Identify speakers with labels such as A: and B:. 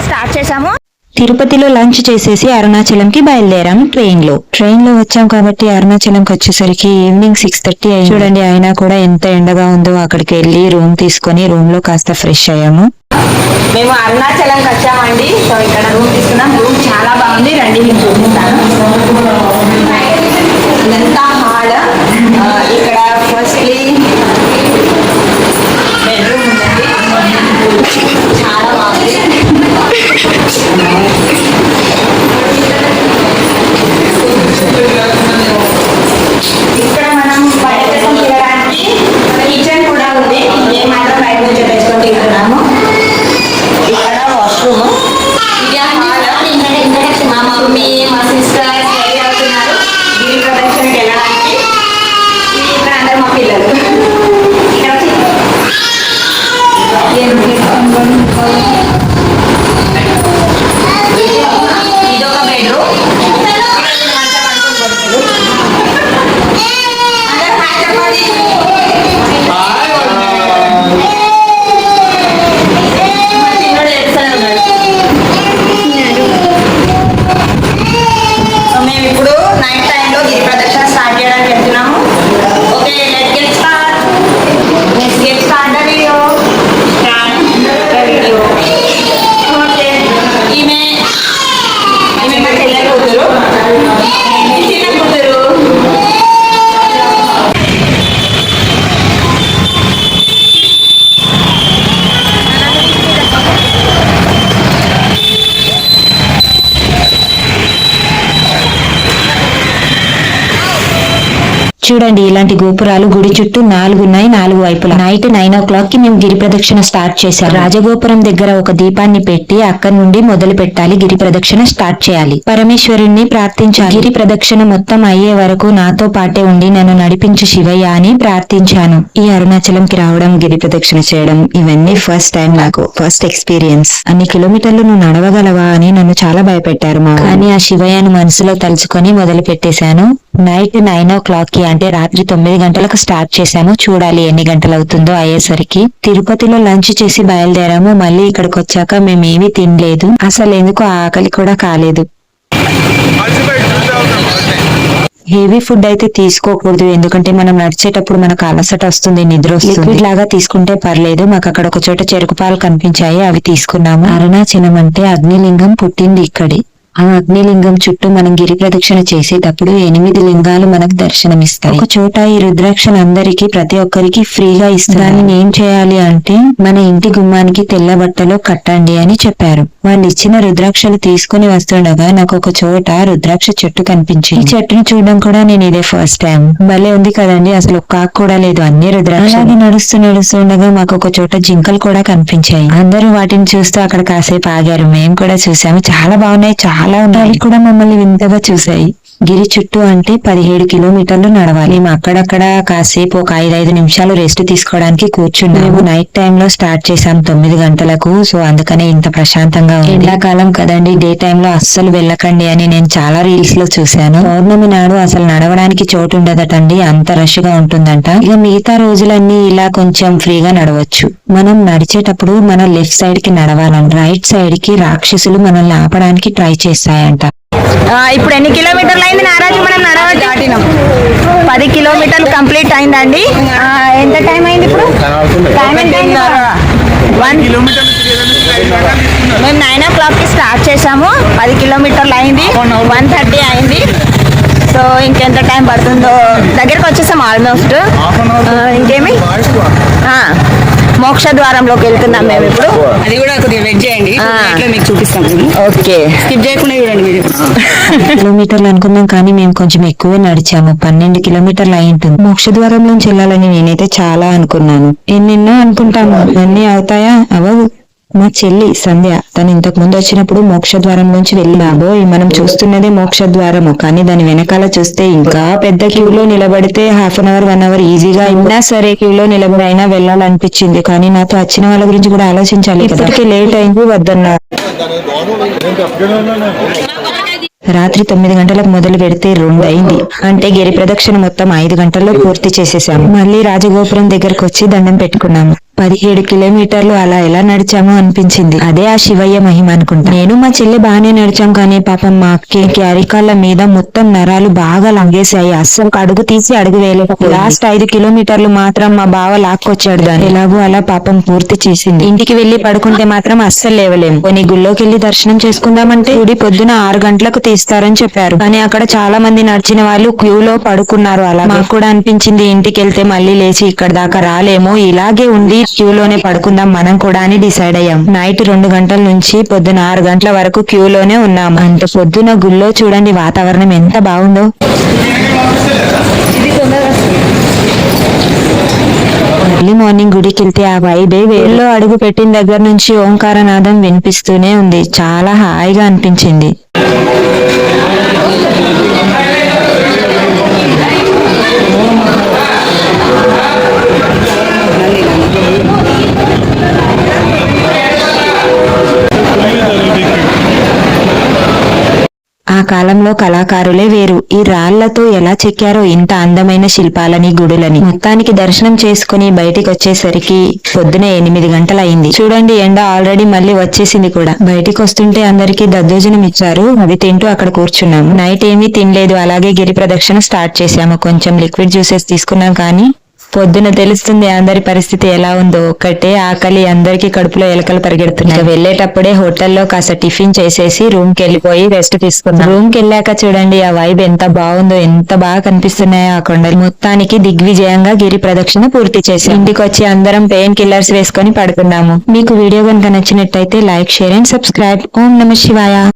A: Start చేసాము.
B: తిరుపతిలో lunch చేసేసి అరుణాచలంకి బయలుదేరాం ట్రైన్ లో వచ్చాం కాబట్టి అరుణాచలంకి వచ్చేసరికి ఈవినింగ్ 6:30 అయ్యి చూడండి. అయినా కూడా ఎంత ఎండగా ఉందో అక్కడికి వెళ్ళి రూమ్ తీసుకొని రూమ్ లో కాస్త ఫ్రెష్ అయ్యాము.
A: మేము అరుణాచలంకి వచ్చామండి. సో ఇక్కడ రూమ్ తీసుకున్నాం. రూమ్ చాలా బాగుంది, రండి నేను చూపిస్తాను. ఇదంతా హాల్. ఇక్కడ ఫస్ట్లీ బెడ్రూమ్ ఉందండి, చాలా బాగుంది. ఇక్కడ మనం బయట తినడానికి కిచెన్ కూడా ఉంది. మేము మాత్రం బయట నుంచి తెచ్చుకొని తింటున్నాము. ఇక్కడ వాష్రూమ్, ఇది హాల్. మా మమ్మీ మా సిస్టర్ రెడీ అవుతున్నారు గిరి ప్రదక్షిణకి వెళ్ళడానికి. ఇక్కడ అందరు మా పిల్లలు. ఇక్కడ ఇదొక బెడ్రూమ్. మేము ఇప్పుడు నైట్ టైంలో గిరి ప్రదక్షిణ స్టార్ట్ చేయడానికి వెళ్తున్నాము. Okay, let's get start the video. Okay, ఈమె మా చెల్లె కూతురు, చిన్న కూతురు.
B: చూడండి, ఇలాంటి గోపురాలు గుడి చుట్టూ 4 ఉన్నాయి, 4 వైపులా. నైట్ 9 o'clock కి మేము గిరి ప్రదక్షిణ స్టార్ట్ చేశాం. రాజగోపురం దగ్గర ఒక దీపాన్ని పెట్టి అక్కడి నుండి మొదలు పెట్టాలి. గిరి ప్రదక్షిణ స్టార్ట్ చేయాలి. పరమేశ్వరుణ్ణి ప్రార్థించాలి. గిరి ప్రదక్షిణ మొత్తం అయ్యే వరకు నాతో పాటే ఉండి నన్ను నడిపించు శివయ్య అని ప్రార్థించాను. ఈ అరుణాచలంకి రావడం, గిరి ప్రదక్షిణ చేయడం ఇవన్నీ ఫస్ట్ టైం నాకు, ఫస్ట్ ఎక్స్పీరియన్స్. అన్ని కిలోమీటర్లు నువ్వు నడవగలవా అని నన్ను చాలా భయపెట్టారు కానీ ఆ శివయ్యను మనసులో తలుచుకొని మొదలు పెట్టేశాను. నైట్ 9 o'clock కి అంటే రాత్రి 9 గంటలకు స్టార్ట్ చేశాము. చూడాలి ఎన్ని గంటలు అవుతుందో అయ్యేసరికి. తిరుపతిలో లంచ్ చేసి బయలుదేరాము. మళ్ళీ ఇక్కడికి వచ్చాక మేమేమీ తినలేదు. అసలు ఎందుకు ఆకలి కూడా కాలేదు. హెవీ ఫుడ్ అయితే తీసుకోకూడదు, ఎందుకంటే మనం నడిచేటప్పుడు మనకు అలసట వస్తుంది, నిద్ర వస్తుంది. లిక్విడ్ లాగా తీసుకుంటే పర్లేదు. మాకు అక్కడ ఒక చోట చెరుకు పాలు కనిపించాయి, అవి తీసుకున్నాము. అరుణాచలం అంటే అగ్నిలింగం పుట్టింది ఇక్కడే. ఆ అగ్నిలింగం చుట్టూ మనం గిరి ప్రదక్షిణ చేసేటప్పుడు 8 లింగాలు మనకు దర్శనమిస్తాయి. ఒక చోట ఈ రుద్రాక్షలు అందరికి ప్రతి ఒక్కరికి ఫ్రీగా ఇస్తారు. దాన్ని ఏం చేయాలి అంటే మన ఇంటి గుమ్మానికి తెల్ల బట్టలో కట్టండి అని చెప్పారు. వాళ్ళు ఇచ్చిన రుద్రాక్షలు తీసుకుని వస్తుండగా నాకు ఒక చోట రుద్రాక్ష చెట్టు కనిపించింది. ఈ చెట్టును చూడడం కూడా నేను ఇదే ఫస్ట్ టైం. భలే ఉంది కదండి, అసలు ఒక్క ఆకు కూడా లేదు, అన్ని రుద్రాక్షలు. నడుస్తుండగా మాకు ఒక చోట జింకలు కూడా కనిపించాయి. అందరూ వాటిని చూస్తూ అక్కడ కాసేపు ఆగారు. మేము కూడా చూసాము, చాలా బాగున్నాయి, చాలా ఉన్నాయి. కూడా మమ్మల్ని వింతగా చూశాయి. గిరి చుట్టూ అంటే 17 కిలోమీటర్లు నడవాలి. మేము అక్కడక్కడ కాసేపు ఒక 5 నిమిషాలు రెస్ట్ తీసుకోవడానికి కూర్చున్నాము. నైట్ టైమ్ లో స్టార్ట్ చేసాం 9 గంటలకు. సో అందుకనే ఇంత ప్రశాంతంగా ఉంది. ఎండాకాలం కదండి, డే టైమ్ లో అస్సలు వెళ్ళకండి అని నేను చాలా రీల్స్ లో చూశాను. పౌర్ణమి నాడు అసలు నడవడానికి చోటు ఉండదటండి, అంత రష్ గా ఉంటుందంట. ఇక మిగతా రోజులన్నీ ఇలా కొంచెం ఫ్రీగా నడవచ్చు. మనం నడిచేటప్పుడు మన లెఫ్ట్ సైడ్ కి నడవాలంట. రైట్ సైడ్ కి రాక్షసులు మనల్ని ఆపడానికి ట్రై చేస్తాయంట.
A: ఇప్పుడు ఎన్ని కిలోమీటర్లు అయింది నారాజు మనం దాటినాం? 10 కిలోమీటర్లు కంప్లీట్ అయిందండి. ఎంత టైం అయింది ఇప్పుడు? మేము 9 o'clock కి స్టార్ట్ చేసాము. 10 కిలోమీటర్లు అయింది, 1:30 అయింది. సో ఇంకెంత టైం పడుతుందో, దగ్గరకు వచ్చేసాం ఆల్మోస్ట్. ఇంకేమి మోక్ష ద్వారంలోకి వెళ్తున్నాం మేము ఇప్పుడు.
C: అది కూడా కొద్దిగా వెయిట్ చేయండి, మీకు చూపిస్తాం.
A: ఓకే,
C: స్కిప్ చేయకుండా చూడండి మీరు.
B: కిలోమీటర్లు అనుకున్నాం కానీ మేము కొంచెం ఎక్కువ నడిచాము. 12 కిలోమీటర్లు అయి ఉంటుంది. మోక్ష ద్వారంలోంచి వెళ్ళాలని నేనైతే చాలా అనుకున్నాను. ఎన్నెన్నో అనుకుంటాము, అన్ని అవుతాయా? అవవు. మా చెల్లి సంధ్య తను ఇంతకు ముందు వచ్చినప్పుడు మోక్ష ద్వారం నుంచి వెళ్ళినాబో. మనం చూస్తున్నదే మోక్ష ద్వారము, కానీ దాని వెనకాల చూస్తే ఇంకా పెద్ద క్యూలో నిలబడితే 1/2 hour 1 hour ఈజీగా అయినా సరే క్యూలో నిలబడి అయినా వెళ్ళాలనిపించింది. కానీ నాతో వచ్చిన వాళ్ళ గురించి కూడా ఆలోచించాలి. ఇప్పటికే లేట్ అయింది, వద్దన్నారు. రాత్రి 9 గంటలకు మొదలు పెడితే 2 అయింది. అంటే గిరి ప్రదక్షిణ మొత్తం 5 గంటల్లో పూర్తి చేసేసాము. మళ్ళీ రాజగోపురం దగ్గరకు వచ్చి దండం పెట్టుకున్నాము. 17 కిలోమీటర్లు అలా ఎలా నడిచామో అనిపించింది. అదే ఆ శివయ్య మహిమ అనుకుంటా. నేను మా చెల్లి బాగానే నడిచాం, కానీ పాపం మా అక్కకి అరికాళ్ళ మీద మొత్తం నరాలు బాగా లంగేశాయి. అస్సలు అడుగు తీసి అడుగు వేయలేకపోయింది. లాస్ట్ 5 కిలోమీటర్లు మాత్రం మా బావ లాక్కొచ్చాడు దాన్ని. ఎలాగో అలా పాపం పూర్తి చేసింది. ఇంటికి వెళ్లి పడుకుంటే మాత్రం అస్సలు లేవలేము. కొన్ని గుళ్ళోకి వెళ్లి దర్శనం చేసుకుందామంటే గుడి పొద్దున 6 గంటలకు తీస్తారని చెప్పారు. కానీ అక్కడ చాలా మంది నడిచిన వాళ్ళు క్యూలో పడుకున్నారు. అలా మాకు కూడా అనిపించింది, ఇంటికి వెళ్తే మళ్ళీ లేచి ఇక్కడ దాకా రాలేమో, ఇలాగే ఉండి క్యూలోనే పడుకుందాం మనం కూడా అని డిసైడ్ అయ్యాం. నైట్ 2 గంటల నుంచి పొద్దున 6 గంటల వరకు క్యూలోనే ఉన్నాము. అంటే పొద్దున గుళ్ళో చూడండి వాతావరణం ఎంత బాగుందో. ఎర్లీ మార్నింగ్ గుడికి వెళ్తే ఆ వైబే వేరులో. అడుగు పెట్టిన దగ్గర నుంచి ఓంకారనాదం వినిపిస్తూనే ఉంది. చాలా హాయిగా అనిపించింది. ఆ కాలంలో కళాకారులే వేరు. ఈ రాళ్లతో ఎలా చెక్కారో ఇంత అందమైన శిల్పాలని, గుడులని. మొత్తానికి దర్శనం చేసుకుని బయటికి వచ్చేసరికి పొద్దున 8 గంటలయింది. చూడండి ఎండ ఆల్రెడీ మళ్ళీ వచ్చేసింది కూడా. బయటికి వస్తుంటే అందరికి దద్దోజనం ఇచ్చారు, అవి తింటూ అక్కడ కూర్చున్నాము. నైట్ ఏమీ తినలేదు, అలాగే గిరి ప్రదక్షిణ స్టార్ట్ చేశాము. కొంచెం లిక్విడ్ జ్యూసెస్ తీసుకున్నాం, కానీ పొద్దున తెలుస్తుంది అందరి పరిస్థితి ఎలా ఉందో. ఒక్కటే ఆకలి, అందరికి కడుపులో ఎలకలు పరిగెడుతున్నాయి. వెళ్లేటప్పుడే హోటల్లో కాస్త టిఫిన్ చేసేసి రూమ్ కి వెళ్ళిపోయి రెస్ట్ తీసుకున్నాం. రూమ్ కి వెళ్ళాక చూడండి ఆ వైబ్ ఎంత బాగుందో, ఎంత బాగా కనిపిస్తున్నాయో ఆ కొండలు. మొత్తానికి దిగ్విజయంగా గిరి ప్రదక్షిణ పూర్తి చేసాం. ఇంటికి వచ్చి అందరం పెయిన్ కిల్లర్స్ వేసుకొని పడుకున్నాము. మీకు వీడియో కనుక నచ్చినట్టయితే లైక్, షేర్ అండ్ సబ్స్క్రైబ్. ఓం నమః శివాయ.